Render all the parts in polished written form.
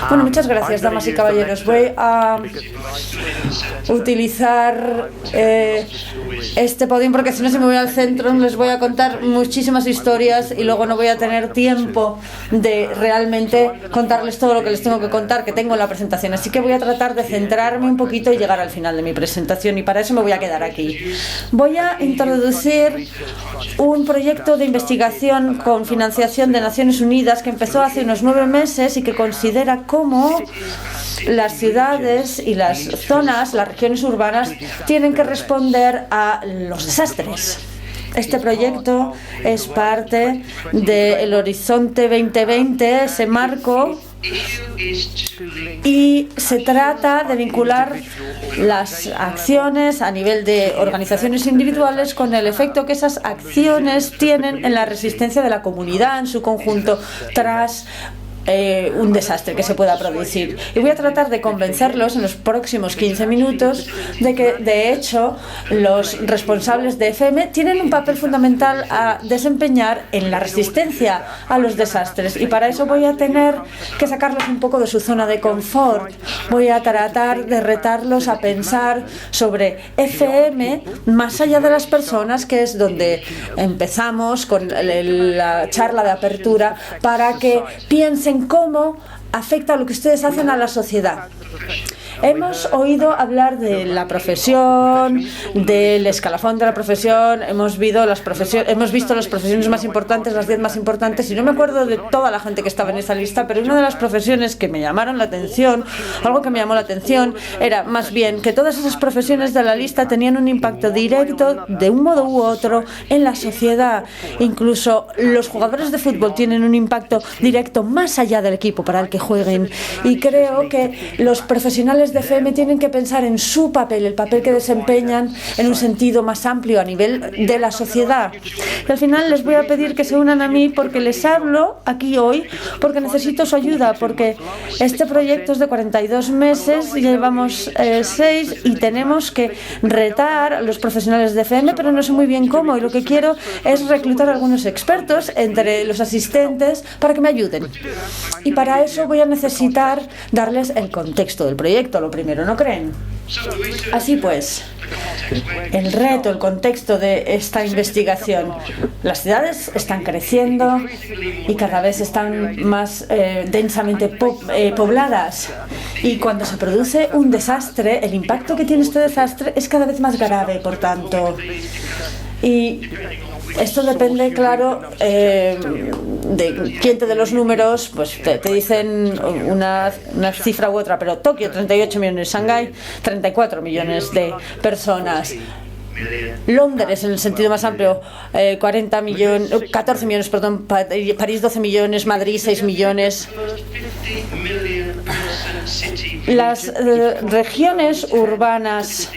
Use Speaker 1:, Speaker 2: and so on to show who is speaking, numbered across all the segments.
Speaker 1: Bueno, muchas gracias, damas y caballeros. Voy a utilizar este podium porque si no, si me voy al centro, les voy a contar muchísimas historias y luego no voy a tener tiempo de realmente contarles todo lo que les tengo que contar, que tengo en la presentación. Así que voy a tratar de centrarme un poquito y llegar al final de mi presentación, y para eso me voy a quedar aquí. Voy a introducir un proyecto de investigación con financiación de Naciones Unidas que empezó hace unos 9 meses y que considera cómo las ciudades y las zonas, las regiones urbanas, tienen que responder a los desastres. Este proyecto es parte del Horizonte 2020, ese marco, y se trata de vincular las acciones a nivel de organizaciones individuales con el efecto que esas acciones tienen en la resistencia de la comunidad en su conjunto tras un desastre que se pueda producir. Y voy a tratar de convencerlos en los próximos 15 minutos de que, de hecho, los responsables de FM tienen un papel fundamental a desempeñar en la resistencia a los desastres, y para eso voy a tener que sacarlos un poco de su zona de confort. Voy a tratar de retarlos a pensar sobre FM más allá de las personas, que es donde empezamos con la charla de apertura, para que piensen cómo afecta lo que ustedes hacen a la sociedad. Hemos oído hablar de la profesión, del escalafón de la profesión, hemos visto las profesiones más importantes, las 10 más importantes, y no me acuerdo de toda la gente que estaba en esa lista, pero una de las profesiones que me llamaron la atención, algo que me llamó la atención, era más bien que todas esas profesiones de la lista tenían un impacto directo, de un modo u otro, en la sociedad. Incluso los jugadores de fútbol tienen un impacto directo más allá del equipo para el que jueguen, y creo que los profesionales de FM tienen que pensar en su papel, el papel que desempeñan en un sentido más amplio a nivel de la sociedad. Y al final les voy a pedir que se unan a mí porque les hablo aquí hoy, porque necesito su ayuda, porque este proyecto es de 42 meses, llevamos 6 y tenemos que retar a los profesionales de FM, pero no sé muy bien cómo, y lo que quiero es reclutar a algunos expertos entre los asistentes para que me ayuden. Y para eso voy a necesitar darles el contexto del proyecto, lo primero, ¿no creen? Así pues, el reto, el contexto de esta investigación: las ciudades están creciendo y cada vez están más densamente pobladas, y cuando se produce un desastre, el impacto que tiene este desastre es cada vez más grave, por tanto. Y esto depende, claro, de quién te dé los números, pues te dicen una cifra u otra, pero Tokio, 38 millones, Shanghái, 34 millones de personas. Londres, en el sentido más amplio, 14 millones, perdón, París 12 millones, Madrid 6 millones. Las regiones urbanas,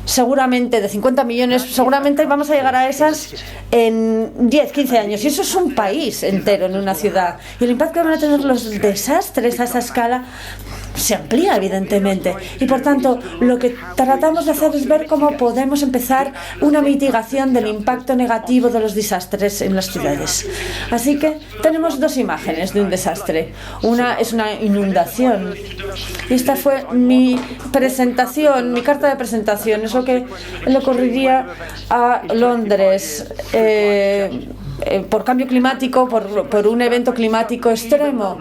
Speaker 1: seguramente de 50 millones, seguramente vamos a llegar a esas en 10, 15 años. Y eso es un país entero en una ciudad. Y el impacto que van a tener los desastres a esa escala se amplía, evidentemente, y por tanto lo que tratamos de hacer es ver cómo podemos empezar una mitigación del impacto negativo de los desastres en las ciudades. Así que tenemos dos imágenes de un desastre. Una es una inundación, y esta fue mi presentación, mi carta de presentación. Es lo que le ocurriría a Londres por cambio climático, por un evento climático extremo.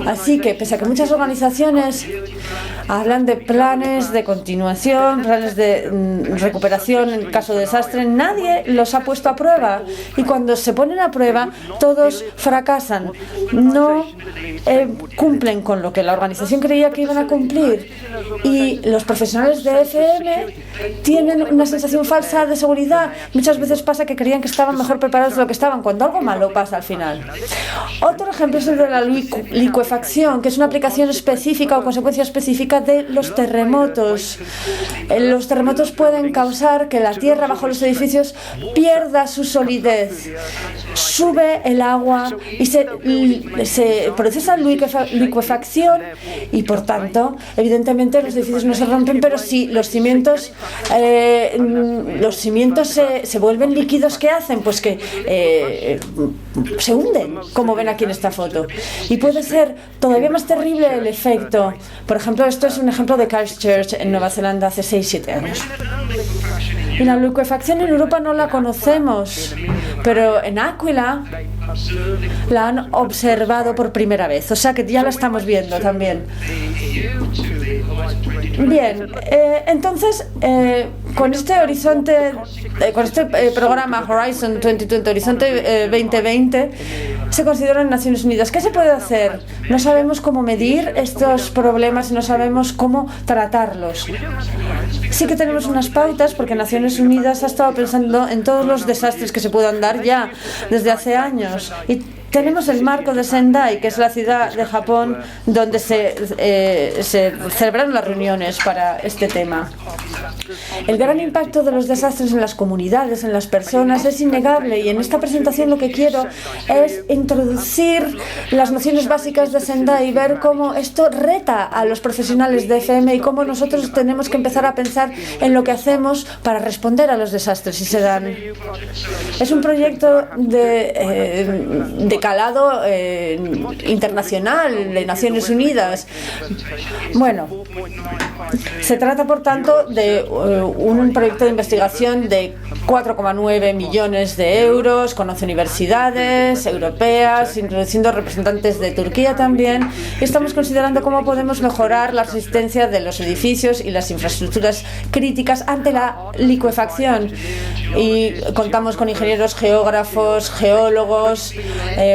Speaker 1: Así que, pese a que muchas organizaciones hablan de planes de continuación, planes de recuperación en caso de desastre, nadie los ha puesto a prueba. Y cuando se ponen a prueba, todos fracasan. No cumplen con lo que la organización creía que iban a cumplir. Y los profesionales de FM tienen una sensación falsa de seguridad. Muchas veces pasa que creían que estaban mejor preparados de lo que estaban, cuando algo malo pasa al final. Otro ejemplo es el de la licuefacción, que es una aplicación específica o consecuencia específica acerca de los terremotos. Los terremotos pueden causar que la tierra bajo los edificios pierda su solidez. Sube el agua y se procesa licuefacción y, por tanto, evidentemente los edificios no se rompen, pero si los cimientos se vuelven líquidos, ¿qué hacen? Pues que se hunden, como ven aquí en esta foto. Y puede ser todavía más terrible el efecto. Por ejemplo, esto es un ejemplo de Christchurch en Nueva Zelanda hace 6-7 años. Y la licuefacción en Europa no la conocemos, pero en Aquila la han observado por primera vez, o sea que ya la estamos viendo también. Bien, entonces con este horizonte, con este programa Horizon 2020, Horizonte 2020, se consideran Naciones Unidas. ¿Qué se puede hacer? No sabemos cómo medir estos problemas, no sabemos cómo tratarlos. Sí que tenemos unas pautas porque Naciones Unidas ha estado pensando en todos los desastres que se puedan dar ya desde hace años. Y tenemos el marco de Sendai, que es la ciudad de Japón donde se celebraron las reuniones para este tema. El gran impacto de los desastres en las comunidades, en las personas, es innegable, y en esta presentación lo que quiero es introducir las nociones básicas de Sendai y ver cómo esto reta a los profesionales de FM y cómo nosotros tenemos que empezar a pensar en lo que hacemos para responder a los desastres si se dan. Es un proyecto de calado internacional de Naciones Unidas. Bueno, se trata por tanto de un proyecto de investigación de 4,9 millones de euros con 11 universidades europeas, introduciendo representantes de Turquía también, y estamos considerando cómo podemos mejorar la resistencia de los edificios y las infraestructuras críticas ante la licuefacción. Y contamos con ingenieros, geógrafos, geólogos,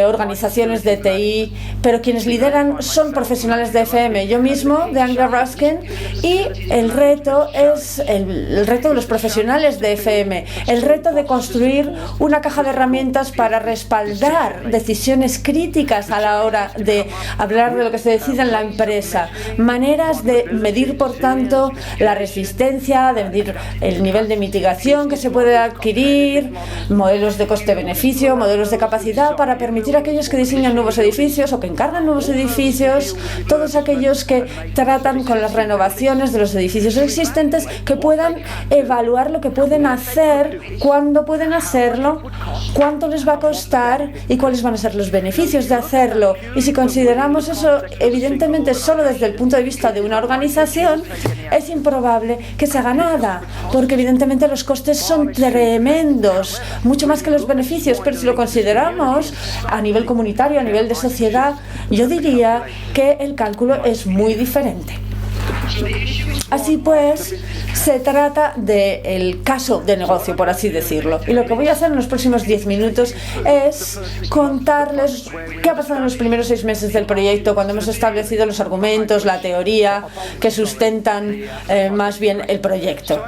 Speaker 1: organizaciones de TI, pero quienes lideran son profesionales de FM. Yo mismo, de Anglia Ruskin, y el reto es el reto de los profesionales de FM, el reto de construir una caja de herramientas para respaldar decisiones críticas a la hora de hablar de lo que se decide en la empresa, maneras de medir, por tanto, la resistencia, de medir el nivel de mitigación que se puede adquirir, modelos de coste-beneficio, modelos de capacidad para permitir a aquellos que diseñan nuevos edificios o que encargan nuevos edificios, todos aquellos que tratan con las renovaciones de los edificios existentes, que puedan evaluar lo que pueden hacer, cuándo pueden hacerlo, cuánto les va a costar y cuáles van a ser los beneficios de hacerlo. Y si consideramos eso, evidentemente, solo desde el punto de vista de una organización, es improbable que se haga nada, porque evidentemente los costes son tremendos, mucho más que los beneficios, pero si lo consideramos a nivel comunitario, a nivel de sociedad, yo diría que el cálculo es muy diferente. Así pues, se trata del caso de negocio, por así decirlo. Y lo que voy a hacer en los próximos 10 minutos es contarles qué ha pasado en los primeros 6 meses del proyecto, cuando hemos establecido los argumentos, la teoría que sustentan más bien el proyecto,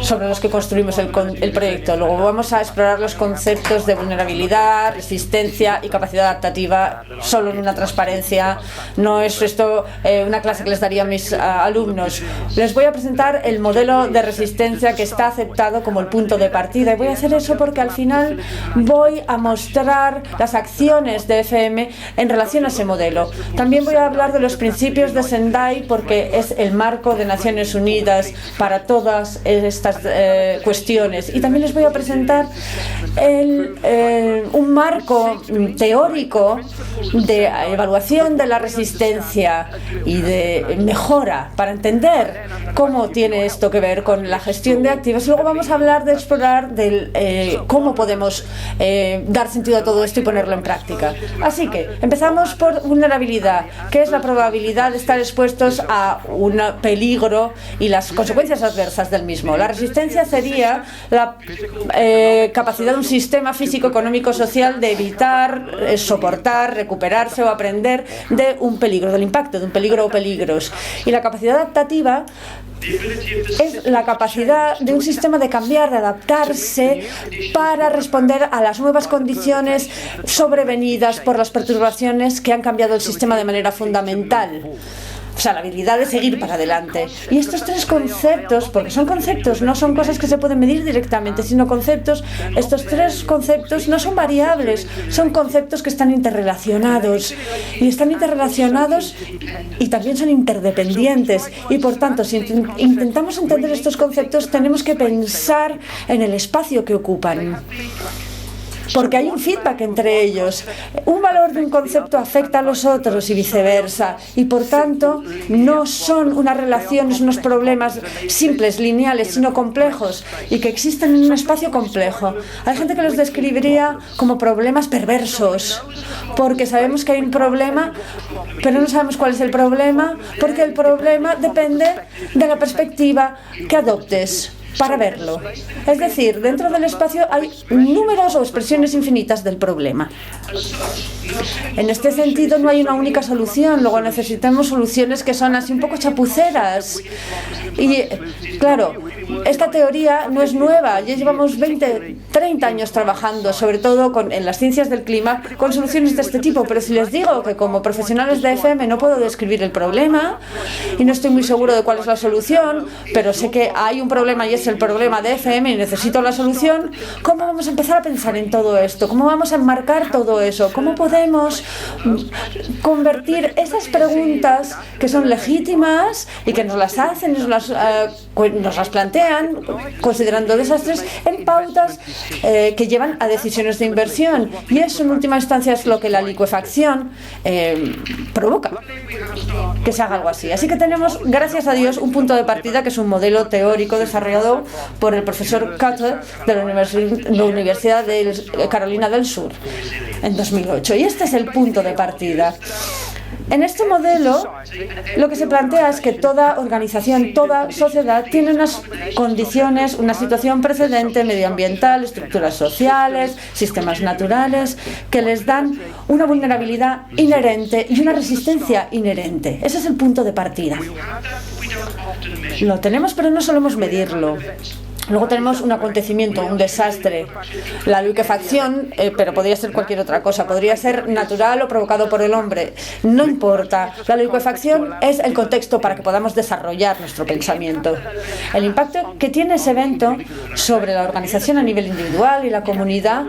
Speaker 1: sobre los que construimos el proyecto. Luego vamos a explorar los conceptos de vulnerabilidad, resistencia y capacidad adaptativa solo en una transparencia. No es esto una clase que les daría a mis alumnos. Les voy a presentar el modelo de resistencia que está aceptado como el punto de partida, y voy a hacer eso porque al final voy a mostrar las acciones de FM en relación a ese modelo. También voy a hablar de los principios de Sendai porque es el marco de Naciones Unidas para todas estas cuestiones, y también les voy a presentar un marco teórico de evaluación de la resistencia y de mejora para entender cómo tiene esto que ver con la gestión de activos. Luego vamos a hablar de explorar cómo podemos dar sentido a todo esto y ponerlo en práctica. Así que empezamos por vulnerabilidad, que es la probabilidad de estar expuestos a un peligro y las consecuencias adversas del mismo. La resistencia sería la capacidad de un sistema físico, económico, social de evitar, soportar, recuperarse o aprender de un peligro, del impacto de un peligro o peligros. Y la capacidad adaptativa es la capacidad de un sistema de cambiar, de adaptarse para responder a las nuevas condiciones sobrevenidas por las perturbaciones que han cambiado el sistema de manera fundamental. o sea, la habilidad de seguir para adelante. Y estos tres conceptos, porque son conceptos, no son cosas que se pueden medir directamente, sino conceptos, estos tres conceptos no son variables, son conceptos que están interrelacionados. Y están interrelacionados y también son interdependientes. Y por tanto, si intentamos entender estos conceptos, tenemos que pensar en el espacio que ocupan. Porque hay un feedback entre ellos. Un valor de un concepto afecta a los otros y viceversa. Y por tanto, no son unas relaciones, unos problemas simples, lineales, sino complejos y que existen en un espacio complejo. Hay gente que los describiría como problemas perversos, porque sabemos que hay un problema, pero no sabemos cuál es el problema, porque el problema depende de la perspectiva que adoptes para verlo. Es decir, dentro del espacio hay números o expresiones infinitas del problema. En este sentido no hay una única solución, luego necesitamos soluciones que son así un poco chapuceras. Y claro, esta teoría no es nueva, ya llevamos 20, 30 años trabajando, sobre todo en las ciencias del clima, con soluciones de este tipo, pero si les digo que como profesionales de FM no puedo describir el problema y no estoy muy seguro de cuál es la solución, pero sé que hay un problema y es el problema de FM y necesito la solución, ¿cómo vamos a empezar a pensar en todo esto? ¿Cómo vamos a enmarcar todo eso? ¿Cómo podemos convertir esas preguntas que son legítimas y que nos las hacen, nos las plantean, considerando desastres, en pautas que llevan a decisiones de inversión? Y eso en última instancia es lo que la licuefacción provoca, que se haga algo así. Así que tenemos, gracias a Dios, un punto de partida que es un modelo teórico desarrollado por el profesor Cutter de la Universidad de Carolina del Sur en 2008. Y este es el punto de partida. En este modelo, lo que se plantea es que toda organización, toda sociedad tiene unas condiciones, una situación precedente medioambiental, estructuras sociales, sistemas naturales, que les dan una vulnerabilidad inherente y una resistencia inherente. Ese es el punto de partida. Lo tenemos, pero no solemos medirlo. Luego tenemos un acontecimiento, un desastre, la liquefacción, pero podría ser cualquier otra cosa, podría ser natural o provocado por el hombre, no importa. La liquefacción es el contexto para que podamos desarrollar nuestro pensamiento. El impacto que tiene ese evento sobre la organización a nivel individual y la comunidad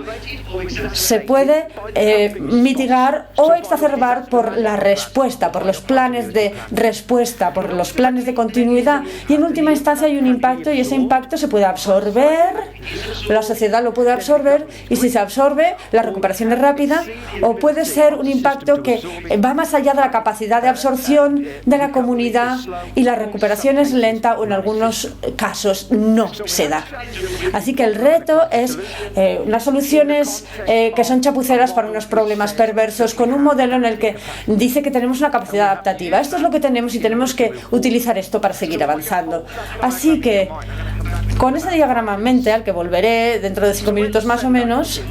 Speaker 1: se puede mitigar o exacerbar por la respuesta, por los planes de respuesta, por los planes de continuidad, y en última instancia hay un impacto y ese impacto se puede absorber, la sociedad lo puede absorber, y si se absorbe, la recuperación es rápida, o puede ser un impacto que va más allá de la capacidad de absorción de la comunidad y la recuperación es lenta o en algunos casos no se da. Así que el reto es unas soluciones que son chapuceras para unos problemas perversos, con un modelo en el que dice que tenemos una capacidad adaptativa. Esto es lo que tenemos y tenemos que utilizar esto para seguir avanzando. Así que con ese diagrama en mente, al que volveré dentro de 5 minutos más o menos,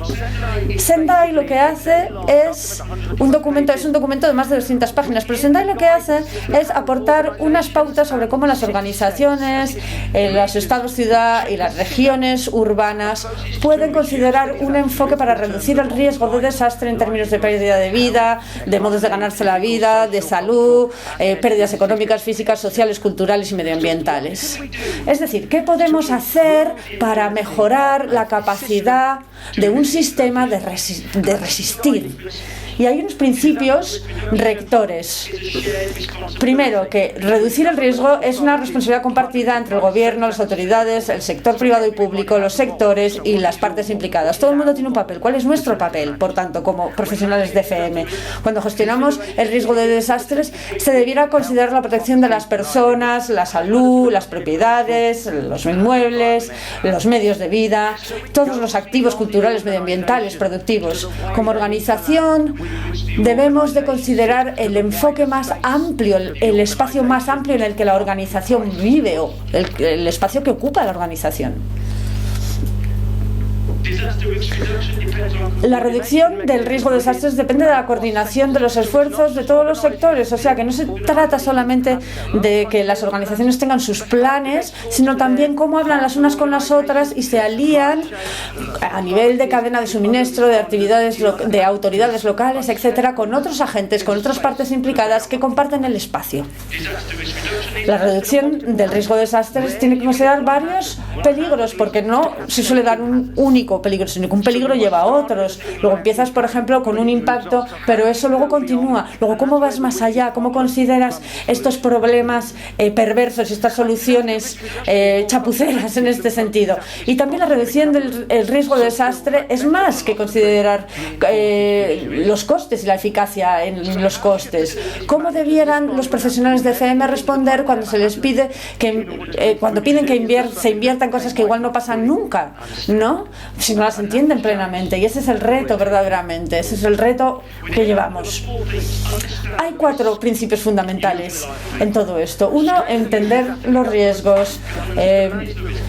Speaker 1: Sendai lo que hace es un documento de más de 200 páginas, pero Sendai lo que hace es aportar unas pautas sobre cómo las organizaciones, los estados-ciudad y las regiones urbanas pueden considerar un enfoque para reducir el riesgo de desastre en términos de pérdida de vida, de modos de ganarse la vida, de salud, pérdidas económicas, físicas, sociales, culturales y medioambientales. Es decir, ¿qué podemos hacer para mejorar la capacidad de un sistema de resistir? Y hay unos principios rectores. Primero, que reducir el riesgo es una responsabilidad compartida entre el gobierno, las autoridades, el sector privado y público, los sectores y las partes implicadas. Todo el mundo tiene un papel. ¿Cuál es nuestro papel, por tanto, como profesionales de FM? Cuando gestionamos el riesgo de desastres, se debiera considerar la protección de las personas, la salud, las propiedades, los inmuebles, los medios de vida, todos los activos culturales, medioambientales, productivos. Como organización, debemos de considerar el enfoque más amplio, el espacio más amplio en el que la organización vive, o el espacio que ocupa la organización. La reducción del riesgo de desastres depende de la coordinación de los esfuerzos de todos los sectores, o sea que no se trata solamente de que las organizaciones tengan sus planes, sino también cómo hablan las unas con las otras y se alían a nivel de cadena de suministro, de actividades, de autoridades locales, etcétera, con otros agentes, con otras partes implicadas que comparten el espacio. La reducción del riesgo de desastres tiene que considerar varios peligros, porque no se suele dar un único peligro, sino que un peligro lleva a otros. Luego empiezas, por ejemplo, con un impacto, pero eso luego continúa. Luego, ¿cómo vas más allá? ¿Cómo consideras estos problemas perversos, estas soluciones chapuceras en este sentido? Y también la reducción del riesgo de desastre es más que considerar los costes y la eficacia en los costes. ¿Cómo debieran los profesionales de FM responder cuando se les pide cuando piden que se invierta en cosas que igual no pasan nunca, ¿no? Si no las entienden plenamente? Y ese es el reto verdaderamente, ese es el reto que llevamos. Hay 4 principios fundamentales en todo esto. Uno, entender los riesgos,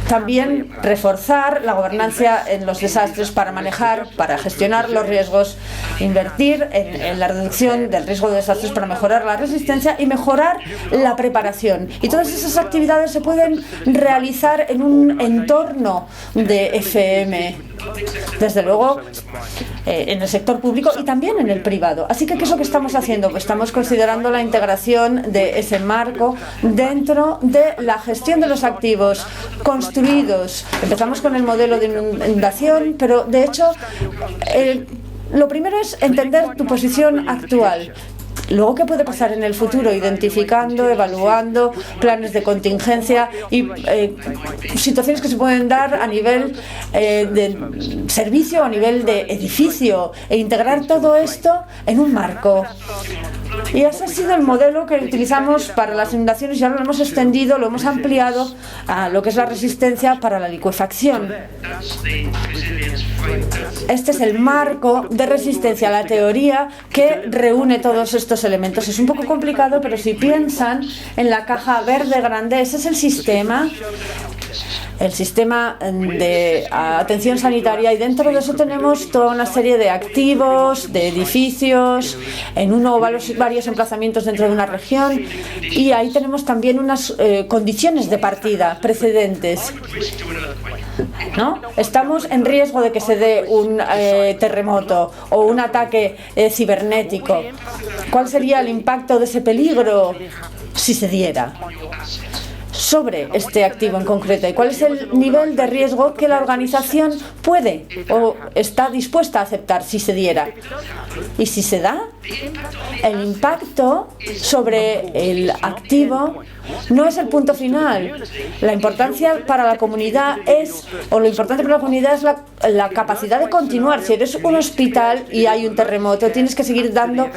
Speaker 1: también reforzar la gobernanza en los desastres para gestionar los riesgos, invertir en la reducción del riesgo de desastres para mejorar la resistencia y mejorar la preparación. Y todas esas actividades se pueden realizar en un entorno de FM, desde luego en el sector público y también en el privado. Así que, ¿qué es lo que estamos haciendo? Pues estamos considerando la integración de ese marco dentro de la gestión de los activos construidos. Empezamos con el modelo de inundación, pero de hecho lo primero es entender tu posición actual. Luego, ¿qué puede pasar en el futuro? Identificando, evaluando planes de contingencia y situaciones que se pueden dar a nivel de servicio, a nivel de edificio, e integrar todo esto en un marco. Y ese ha sido el modelo que utilizamos para las inundaciones y ahora lo hemos extendido, lo hemos ampliado a lo que es la resistencia para la licuefacción. Este es el marco de resistencia a la teoría que reúne todos estos elementos. Es un poco complicado, pero si piensan en la caja verde grande, ese es el sistema de atención sanitaria, y dentro de eso tenemos toda una serie de activos, de edificios, en uno o varios emplazamientos dentro de una región, y ahí tenemos también unas condiciones de partida precedentes, ¿no? Estamos en riesgo de que se dé un terremoto o un ataque cibernético. ¿Cuál sería el impacto de ese peligro si se diera sobre este activo en concreto? ¿Y cuál es el nivel de riesgo que la organización puede o está dispuesta a aceptar si se diera? Y si se da, el impacto sobre el activo no es el punto final. La importancia para la comunidad lo importante para la comunidad es la capacidad de continuar. Si eres un hospital y hay un terremoto, tienes que seguir dando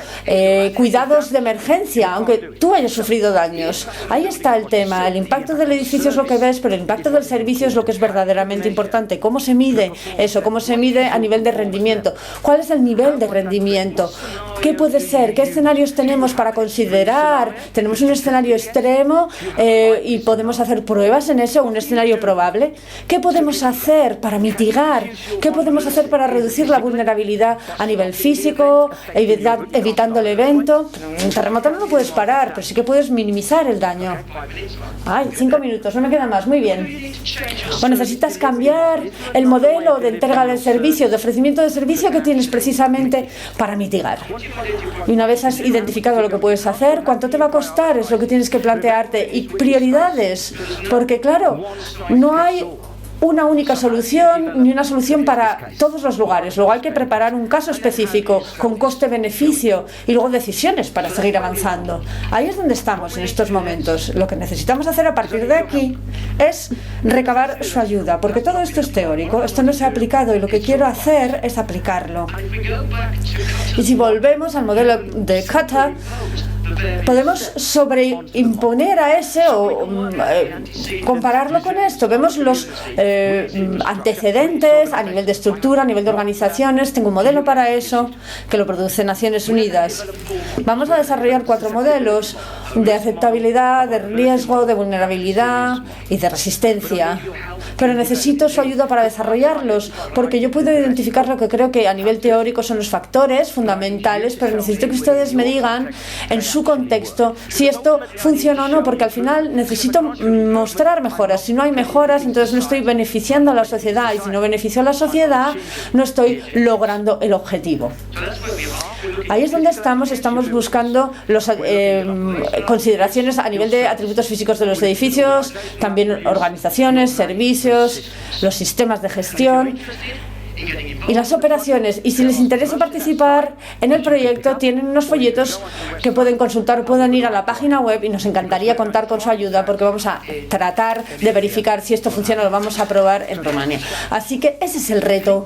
Speaker 1: cuidados de emergencia, aunque tú hayas sufrido daños. Ahí está el tema. El impacto del edificio es lo que ves, pero el impacto del servicio es lo que es verdaderamente importante. ¿Cómo se mide eso? ¿Cómo se mide a nivel de rendimiento? ¿Cuál es el nivel de rendimiento? ¿Qué puede ser? ¿Qué escenarios tenemos para considerar? ¿Tenemos un escenario extremo y podemos hacer pruebas en eso, un escenario probable? ¿Qué podemos hacer para mitigar? ¿Qué podemos hacer para reducir la vulnerabilidad a nivel físico, evitando el evento? Un terremoto no lo puedes parar, pero sí que puedes minimizar el daño. 5 minutos, no me queda más. Muy bien. O necesitas cambiar el modelo de entrega del servicio, de ofrecimiento de servicio que tienes precisamente para mitigar. Y una vez has identificado lo que puedes hacer, ¿cuánto te va a costar? Es lo que tienes que plantearte. Y prioridades, porque claro, no hay una única solución ni una solución para todos los lugares. Luego hay que preparar un caso específico con coste-beneficio y luego decisiones para seguir avanzando. Ahí es donde estamos en estos momentos. Lo que necesitamos hacer a partir de aquí es recabar su ayuda, porque todo esto es teórico, esto no se ha aplicado y lo que quiero hacer es aplicarlo. Y si volvemos al modelo de Kata, podemos sobreimponer a ese o compararlo con esto. Vemos los antecedentes a nivel de estructura, a nivel de organizaciones. Tengo un modelo para eso que lo produce Naciones Unidas. Vamos a desarrollar 4 modelos. de aceptabilidad, de riesgo, de vulnerabilidad y de resistencia. Pero necesito su ayuda para desarrollarlos, porque yo puedo identificar lo que creo que a nivel teórico son los factores fundamentales, pero necesito que ustedes me digan en su contexto si esto funciona o no, porque al final necesito mostrar mejoras. Si no hay mejoras, entonces no estoy beneficiando a la sociedad, y si no beneficio a la sociedad, no estoy logrando el objetivo. Ahí es donde estamos buscando las consideraciones a nivel de atributos físicos de los edificios, también organizaciones, servicios, los sistemas de gestión y las operaciones. Y si les interesa participar en el proyecto, tienen unos folletos que pueden consultar, pueden ir a la página web, y nos encantaría contar con su ayuda, porque vamos a tratar de verificar si esto funciona. Lo vamos a probar en Rumania. Así que ese es el reto.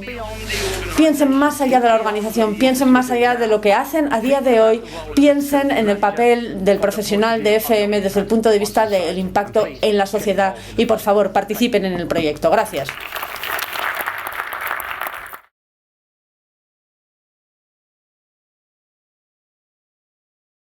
Speaker 1: Piensen más allá de la organización, piensen más allá de lo que hacen a día de hoy, piensen en el papel del profesional de FM desde el punto de vista del impacto en la sociedad, y por favor participen en el proyecto. Gracias.